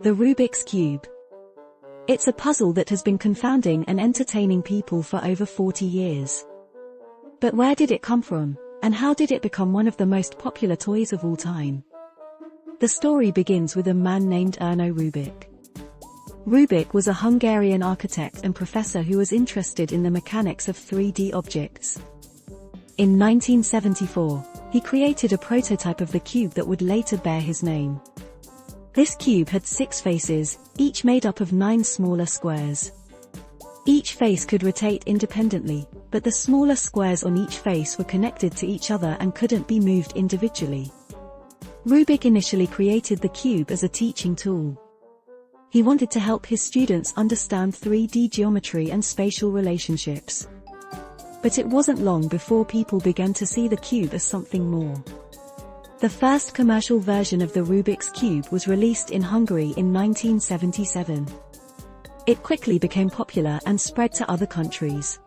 The Rubik's Cube. It's a puzzle that has been confounding and entertaining people for over 40 years. But where did it come from, and how did it become one of the most popular toys of all time? The story begins with a man named Ernő Rubik. Rubik was a Hungarian architect and professor who was interested in the mechanics of 3D objects. In 1974, he created a prototype of the cube that would later bear his name. This cube had 6 faces, each made up of 9 smaller squares. Each face could rotate independently, but the smaller squares on each face were connected to each other and couldn't be moved individually. Rubik initially created the cube as a teaching tool. He wanted to help his students understand 3D geometry and spatial relationships. But it wasn't long before people began to see the cube as something more. The first commercial version of the Rubik's Cube was released in Hungary in 1977. It quickly became popular and spread to other countries.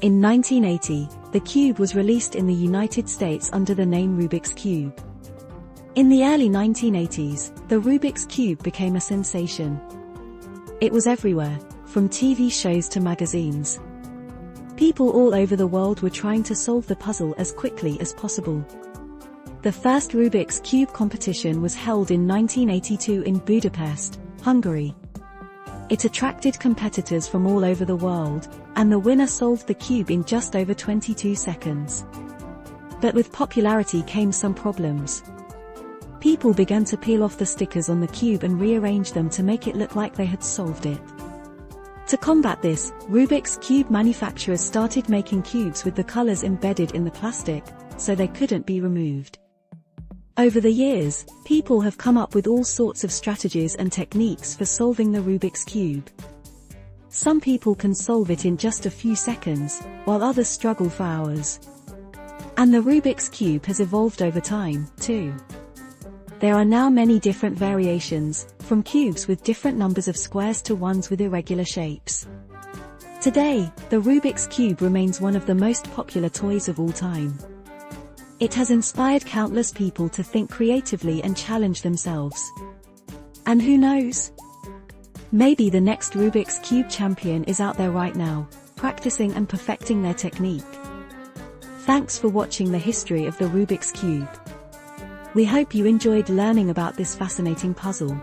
In 1980, the cube was released in the United States under the name Rubik's Cube. In the early 1980s, the Rubik's Cube became a sensation. It was everywhere, from TV shows to magazines. People all over the world were trying to solve the puzzle as quickly as possible. The first Rubik's Cube competition was held in 1982 in Budapest, Hungary. It attracted competitors from all over the world, and the winner solved the cube in just over 22 seconds. But with popularity came some problems. People began to peel off the stickers on the cube and rearrange them to make it look like they had solved it. To combat this, Rubik's Cube manufacturers started making cubes with the colors embedded in the plastic, so they couldn't be removed. Over the years, people have come up with all sorts of strategies and techniques for solving the Rubik's Cube. Some people can solve it in just a few seconds, while others struggle for hours. And the Rubik's Cube has evolved over time, too. There are now many different variations, from cubes with different numbers of squares to ones with irregular shapes. Today, the Rubik's Cube remains one of the most popular toys of all time. It has inspired countless people to think creatively and challenge themselves. And who knows? Maybe the next Rubik's Cube champion is out there right now, practicing and perfecting their technique. Thanks for watching the history of the Rubik's Cube. We hope you enjoyed learning about this fascinating puzzle.